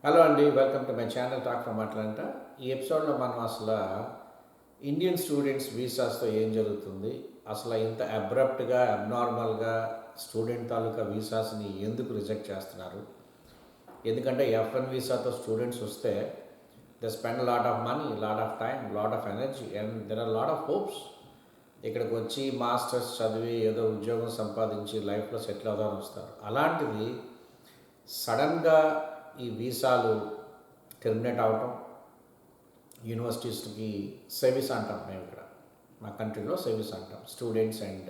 Hello అండి, welcome to my channel talk from Atlanta. ఈ ఎపిసోడ్లో మనం అసలు ఇండియన్ స్టూడెంట్స్ వీసాస్తో ఏం జరుగుతుంది, అసలు ఇంత అబ్రప్ట్గా అబ్నార్మల్గా స్టూడెంట్ తాలూకా వీసాస్ని ఎందుకు రిజెక్ట్ చేస్తున్నారు. ఎందుకంటే F1 వీసాతో స్టూడెంట్స్ వస్తే they spend lot of money, lot of time, lot of energy and there are lot of hopes. ఇక్కడికి వచ్చి మాస్టర్స్ చదివి ఏదో ఉద్యోగం సంపాదించి లైఫ్లో సెటిల్ అవుదామని వస్తారు. అలాంటిది సడన్గా ఈ వీసాలు టెర్మినేట్ అవటం, యూనివర్సిటీస్కి సర్వీస్ అంటాం మేము ఇక్కడ మా కంట్రీలో సర్వీస్ అంటాం. Students and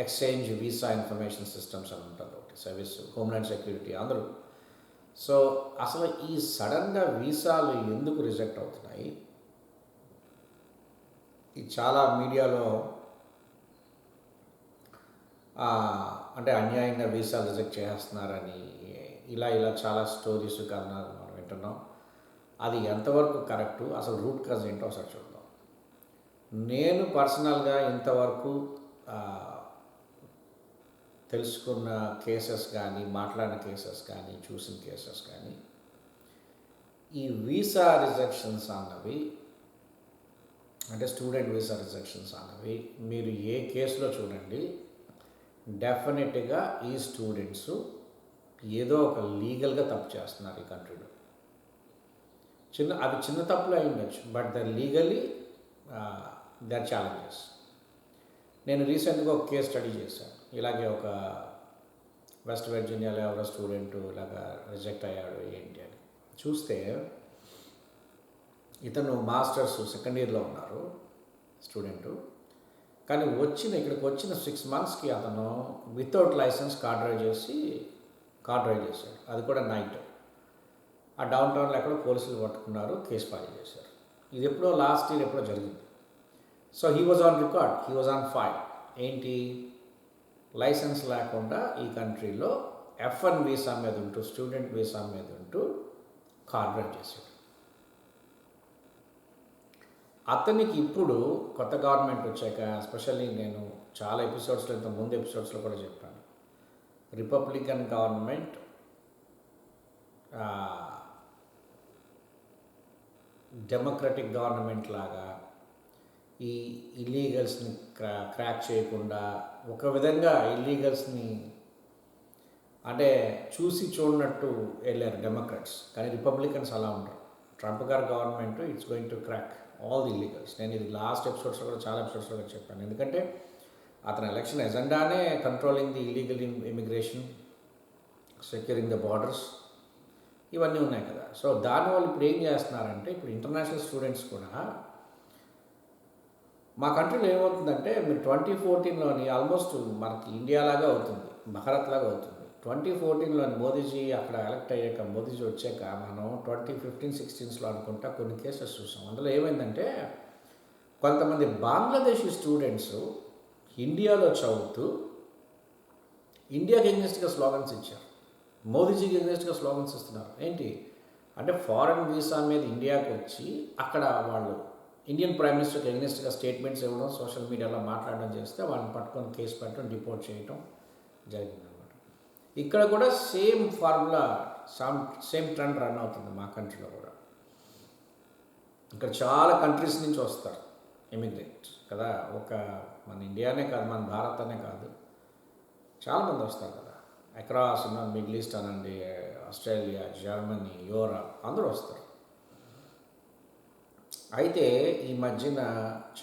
exchange visa information systems అని ఉంటుంది ఒకటి సర్వీస్, హోమ్లాండ్ సెక్యూరిటీ అందరూ. సో అసలు ఈ సడన్గా వీసాలు ఎందుకు రిజెక్ట్ అవుతున్నాయి, ఇది చాలా మీడియాలో అంటే అన్యాయంగా వీసాలు రిజెక్ట్ చేస్తున్నారని ఇలా చాలా స్టోరీస్ కథనాలు మనం వింటున్నాం. అది ఎంతవరకు కరెక్టు, అసలు రూట్ కాజ్ ఏంటో ఒకసారి చూద్దాం. నేను పర్సనల్గా ఇంతవరకు తెలుసుకున్న కేసెస్ కానీ, మాట్లాడిన కేసెస్ కానీ, చూసిన కేసెస్ కానీ, ఈ వీసా రిజెక్షన్స్ అన్నవి అంటే స్టూడెంట్ వీసా రిజెక్షన్స్ అన్నవి మీరు ఏ కేసులో చూడండి, డెఫినెట్గా ఈ స్టూడెంట్స్ ఏదో ఒక లీగల్గా తప్పు చేస్తున్నారు ఈ కంట్రీలో. అవి చిన్న తప్పులు అయి ఉండొచ్చు, but the legally there challenges. నేను రీసెంట్గా ఒక కేస్ స్టడీ చేశాను. ఇలాగే ఒక వెస్ట్ వర్జీనియాలో ఎవరో స్టూడెంట్ ఇలాగా రిజెక్ట్ అయ్యాడు ఏంటి అని చూస్తే, ఇతను మాస్టర్స్ సెకండ్ ఇయర్లో ఉన్నారు స్టూడెంటు. కానీ ఇక్కడికి వచ్చిన 6 monthsకి అతను వితౌట్ లైసెన్స్ కార్ డ్రైవ్ చేశాడు. అది కూడా నైట్. ఆ డౌన్ టౌన్లో ఎక్కడో పోలీసులు పట్టుకున్నారు, కేసు ఫైల్ చేశారు. ఇది ఎప్పుడో లాస్ట్ ఇయర్ ఎప్పుడో జరిగింది. So he was on record, he was on file. ఏంటి, లైసెన్స్ లేకుండా ఈ కంట్రీలో F1 వీసా మీద ఉంటూ, స్టూడెంట్ వీసా మీద ఉంటూ కార్ డ్రైవ్ చేశాడు. అతనికి ఇప్పుడు కొత్త గవర్నమెంట్ వచ్చాక, ఎస్పెషల్లీ నేను చాలా ఎపిసోడ్స్లో, ఇంత ముందు ఎపిసోడ్స్లో కూడా చెప్పాను, రిపబ్లికన్ గవర్నమెంట్ డెమోక్రటిక్ గవర్నమెంట్ లాగా ఈ ఇల్లీగల్స్ని క్రాక్ చేయకుండా ఒక విధంగా ఇల్లీగల్స్ని అంటే చూసి చూడనట్టు వెళ్ళారు డెమోక్రాట్స్. కానీ రిపబ్లికన్స్ అలా ఉండరు. ట్రంప్ గారి government it's going to crack all the illegals. నేను ఇది లాస్ట్ ఎపిసోడ్స్లో కూడా చాలా ఎపిసోడ్స్లో కూడా చెప్పాను. ఎందుకంటే అతని ఎలక్షన్ ఎజెండానే controlling the illegal immigration, securing the borders, ఇవన్నీ ఉన్నాయి కదా. సో దానివల్ల ఇప్పుడు ఏం చేస్తున్నారంటే, ఇప్పుడు ఇంటర్నేషనల్ స్టూడెంట్స్ కూడా మా కంట్రీలో ఏమవుతుందంటే, మీరు 2014లోని ఆల్మోస్ట్ మనకి ఇండియా లాగా అవుతుంది, భారత్ లాగా అవుతుంది. 2014లోని మోదీజీ అక్కడ ఎలక్ట్ అయ్యాక, మోదీజీ వచ్చాక మనం 2015-16లో అనుకుంటా కొన్ని కేసెస్ చూసాం. అందులో ఏమైందంటే, కొంతమంది బంగ్లాదేశీ స్టూడెంట్స్ ఇండియాలో చదువుతూ ఇండియాకి ఎగ్నెస్ట్గా స్లోగన్స్ ఇచ్చారు, మోదీజీకి ఎగ్నెస్ట్గా స్లోగన్స్ ఇస్తున్నారు. ఏంటి అంటే, ఫారెన్ వీసా మీద ఇండియాకి వచ్చి అక్కడ వాళ్ళు ఇండియన్ ప్రైమ్ మినిస్టర్కి ఎగ్నెస్ట్గా స్టేట్మెంట్స్ ఇవ్వడం, సోషల్ మీడియాలో మాట్లాడడం చేస్తే వాళ్ళని పట్టుకొని కేసు పెట్టడం, డిపోర్ట్ చేయడం జరిగిందనమాట. ఇక్కడ కూడా same formula, same trend run అవుతుంది మా కంట్రీలో కూడా. ఇక్కడ చాలా కంట్రీస్ నుంచి వస్తారు ఇమిగ్రెంట్స్ కదా. మన ఇండియానే కాదు, మన భారత్ అనే కాదు, చాలామంది వస్తారు కదా. అక్రాస్ ఉన్న మిడిల్ ఈస్ట్ అనండి, ఆస్ట్రేలియా, జర్మనీ, యూరప్ అందరూ వస్తారు. అయితే ఈ మధ్యన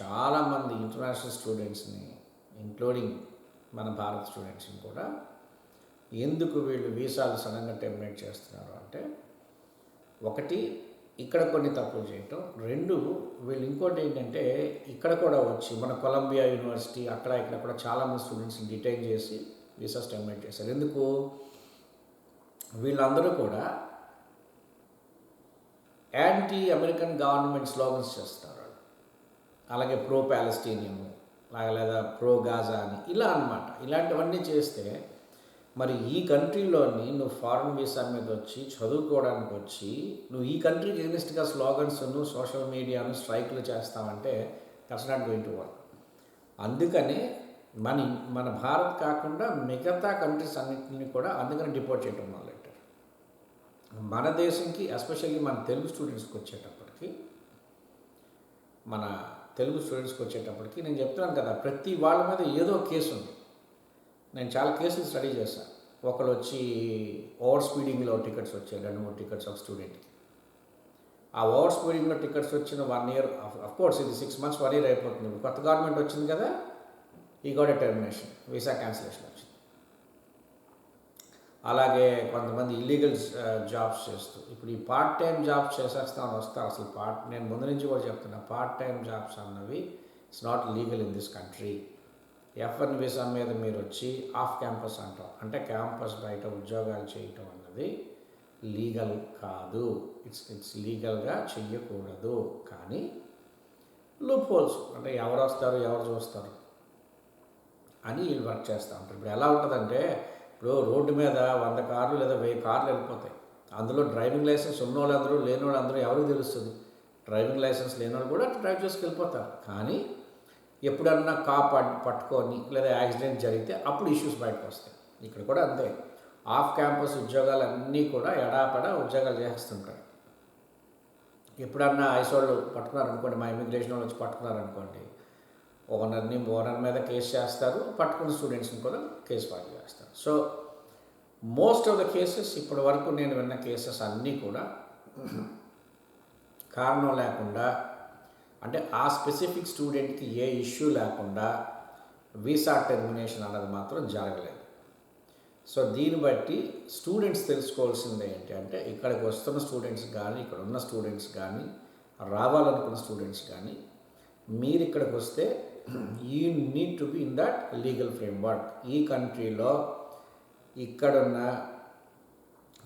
చాలామంది ఇంటర్నేషనల్ స్టూడెంట్స్ని, ఇంక్లూడింగ్ మన భారత్ స్టూడెంట్స్ని కూడా ఎందుకు వీళ్ళు వీసాలు సడన్గా టెర్మినేట్ చేస్తున్నారు అంటే, ఒకటి ఇక్కడ కొన్ని తప్పులు చేయటం, 2 వీళ్ళు ఇంకోటి ఏంటంటే, ఇక్కడ కూడా వచ్చి మన కొలంబియా యూనివర్సిటీ అక్కడ ఇక్కడ కూడా చాలామంది స్టూడెంట్స్ని డిటైన్ చేసి వీసాస్ టెర్మినేట్ చేశారు. ఎందుకు, వీళ్ళందరూ కూడా యాంటీ అమెరికన్ గవర్నమెంట్ స్లోగన్స్ చేస్తారు. అలాగే ప్రో ప్యాలెస్టీనియన్ లేదా ప్రో గాజా అని ఇలా అన్నమాట. ఇలాంటివన్నీ చేస్తే మరి ఈ కంట్రీలోని నువ్వు ఫారెన్ వీసా మీద వచ్చి చదువుకోవడానికి వచ్చి నువ్వు ఈ కంట్రీకి ఎగ్నెస్ట్గా స్లోగన్స్, నువ్వు సోషల్ మీడియాను స్ట్రైక్లు చేస్తావంటే that's not going to work. అందుకనే మన భారత్ కాకుండా మిగతా కంట్రీస్ అన్నింటినీ కూడా అందుకని డిపోర్ట్ చేయడం మొదలెట్టారు. మన దేశంకి ఎస్పెషల్లీ మన తెలుగు స్టూడెంట్స్కి వచ్చేటప్పటికి మన తెలుగు స్టూడెంట్స్కి వచ్చేటప్పటికి నేను చెప్తున్నాను కదా, ప్రతి వాళ్ళ మీద ఏదో కేసు ఉంది. నేను చాలా కేసులు స్టడీ చేశాను. ఒకళ్ళు వచ్చి ఓవర్ స్పీడింగ్లో టికెట్స్ వచ్చాయి, 2-3 టికెట్స్ ఒక స్టూడెంట్కి. ఆ ఓవర్ స్పీడింగ్లో టికెట్స్ వచ్చిన 1 ఇయర్, కోర్స్ ఇది 6 మంత్స్ 1 ఇయర్ అయిపోతుంది. ఇప్పుడు కొత్త గవర్నమెంట్ వచ్చింది కదా, ఈ గోడ టెర్మినేషన్, వీసా క్యాన్సిలేషన్ వచ్చింది. అలాగే కొంతమంది ఇల్లీగల్ జాబ్స్ చేస్తూ, ఇప్పుడు ఈ పార్ట్ టైం జాబ్స్ చేసేస్తామని వస్తారు. అసలు నేను ముందు నుంచి కూడా చెప్తున్నా, పార్ట్ టైం జాబ్స్ అన్నవి it's not legal in this country. F1 visa మీద మీరు వచ్చి ఆఫ్ క్యాంపస్ అంటాం, అంటే క్యాంపస్ బయట ఉద్యోగాలు చేయటం అన్నది లీగల్ కాదు. ఇట్స్ లీగల్గా చెయ్యకూడదు. కానీ లూప్ హోల్స్, అంటే ఎవరు వస్తారు ఎవరు చూస్తారు అని వీళ్ళు వర్క్ చేస్తూ ఉంటారు. ఇప్పుడు ఎలా ఉంటుందంటే, ఇప్పుడు రోడ్డు మీద 100 కార్లు లేదా 1000 కార్లు వెళ్ళిపోతాయి. అందులో డ్రైవింగ్ లైసెన్స్ ఉన్నోళ్ళందరూ లేనోళ్ళందరూ ఎవరికి తెలుస్తుంది? డ్రైవింగ్ లైసెన్స్ లేనోళ్ళు కూడా డ్రైవ్ చేసుకెళ్ళిపోతారు. కానీ ఎప్పుడన్నా పట్టుకొని లేదా యాక్సిడెంట్ జరిగితే అప్పుడు ఇష్యూస్ బయటకు వస్తాయి. ఇక్కడ కూడా అంతే. ఆఫ్ క్యాంపస్ ఉద్యోగాలన్నీ కూడా ఎడాపెడా ఉద్యోగాలు చేస్తుంటారు. ఎప్పుడన్నా ఐసోళ్ళు పట్టుకున్నారనుకోండి, మా ఇమిగ్రేషన్ వాళ్ళు వచ్చి పట్టుకున్నారనుకోండి, ఓనర్ మీద కేసు చేస్తారు, పట్టుకున్న స్టూడెంట్స్ని కూడా కేసు ఫైల్ చేస్తారు. So most of the cases, ఇప్పటి వరకు నేను విన్న కేసెస్ అన్నీ కూడా కారణం లేకుండా, అంటే ఆ స్పెసిఫిక్ స్టూడెంట్కి ఏ ఇష్యూ లేకుండా వీసా టెర్మినేషన్ అన్నది మాత్రం జరగలేదు. సో దీన్ని బట్టి స్టూడెంట్స్ తెలుసుకోవాల్సింది ఏంటి అంటే, ఇక్కడికి వస్తున్న స్టూడెంట్స్ కానీ, ఇక్కడ ఉన్న స్టూడెంట్స్ కానీ, రావాలనుకున్న స్టూడెంట్స్ కానీ, మీరు ఇక్కడికి వస్తే you need to be in that legal framework. ఈ కంట్రీలో ఇక్కడున్న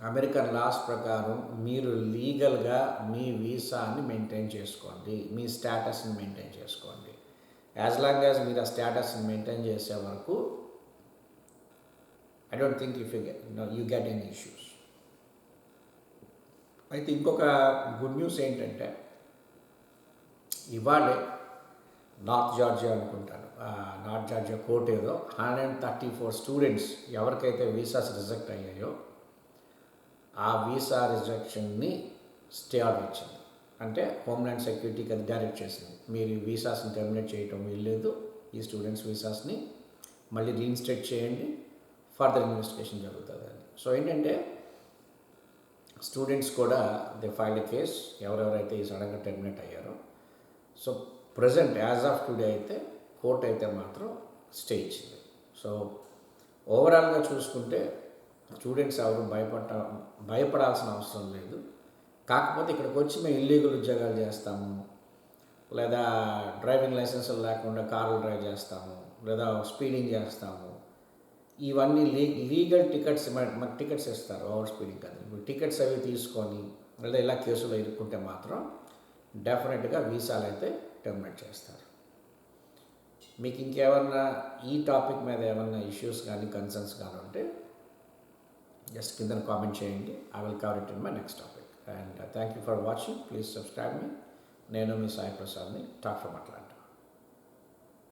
అమెరికన్ లాస్ ప్రకారం మీరు లీగల్గా మీ వీసాని మెయింటైన్ చేసుకోండి, మీ స్టేటస్ని మెయింటైన్ చేసుకోండి. యాజ్ లాంగ్ యాజ్ మీరు ఆ స్టేటస్ని మెయింటైన్ చేసే వరకు I don't think you get any issues. అయితే ఇంకొక గుడ్ న్యూస్ ఏంటంటే, ఇవాళే నార్త్ జార్జియా అనుకుంటాను, నార్త్ జార్జియా కోర్ట్ ఏదో 134 స్టూడెంట్స్ ఎవరికైతే వీసాస్ రిజెక్ట్ అయ్యాయో ఆ వీసా రిజెక్షన్ని స్టే ఆర్డర్ ఇచ్చింది. అంటే హోమ్ల్యాండ్ సెక్యూరిటీకి అది డైరెక్ట్ చేసింది, మీరు ఈ వీసాస్ని టెర్మినేట్ చేయటం వీల్లేదు, ఈ స్టూడెంట్స్ వీసాస్ని మళ్ళీ రీఇన్స్టేట్ చేయండి, ఫర్దర్ ఇన్వెస్టిగేషన్ జరుగుతుంది అని. సో ఏంటంటే స్టూడెంట్స్ కూడా దే ఫైల్డ్ ఎ కేస్, ఎవరెవరైతే ఈ సడన్గా టెర్మినేట్ అయ్యారో. So present as of today అయితే కోర్ట్ అయితే మాత్రం స్టే ఇచ్చింది. సో ఓవరాల్గా చూసుకుంటే స్టూడెంట్స్ ఎవరు భయపడాల్సిన అవసరం లేదు. కాకపోతే ఇక్కడికి వచ్చి మేము ఇల్లీగల్ ఉద్యోగాలు చేస్తాము, లేదా డ్రైవింగ్ లైసెన్సులు లేకుండా కార్లు డ్రైవ్ చేస్తాము, లేదా స్పీడింగ్ చేస్తాము, ఇవన్నీ లీగల్ టికెట్స్, మాకు టికెట్స్ ఇస్తారు ఓవర్ స్పీడింగ్ కదా, ఇప్పుడు టికెట్స్ అవి తీసుకొని లేదా ఇలా కేసులు ఇరుక్కుంటే మాత్రం డెఫినెట్గా వీసాలు అయితే టెర్మినేట్ చేస్తారు. మీకు ఇంకేమన్నా ఈ టాపిక్ మీద ఏమన్నా ఇష్యూస్ కానీ కన్సర్న్స్ కానీ ఉంటే జస్ట్ కింద కామెంట్ చేయండి. I will cover it in my next topic. And thank you for watching. Please subscribe మీ. నేను మీ సాయి ప్రసాద్ని, టాక్ ఫ్రమ్ అట్లాంటా.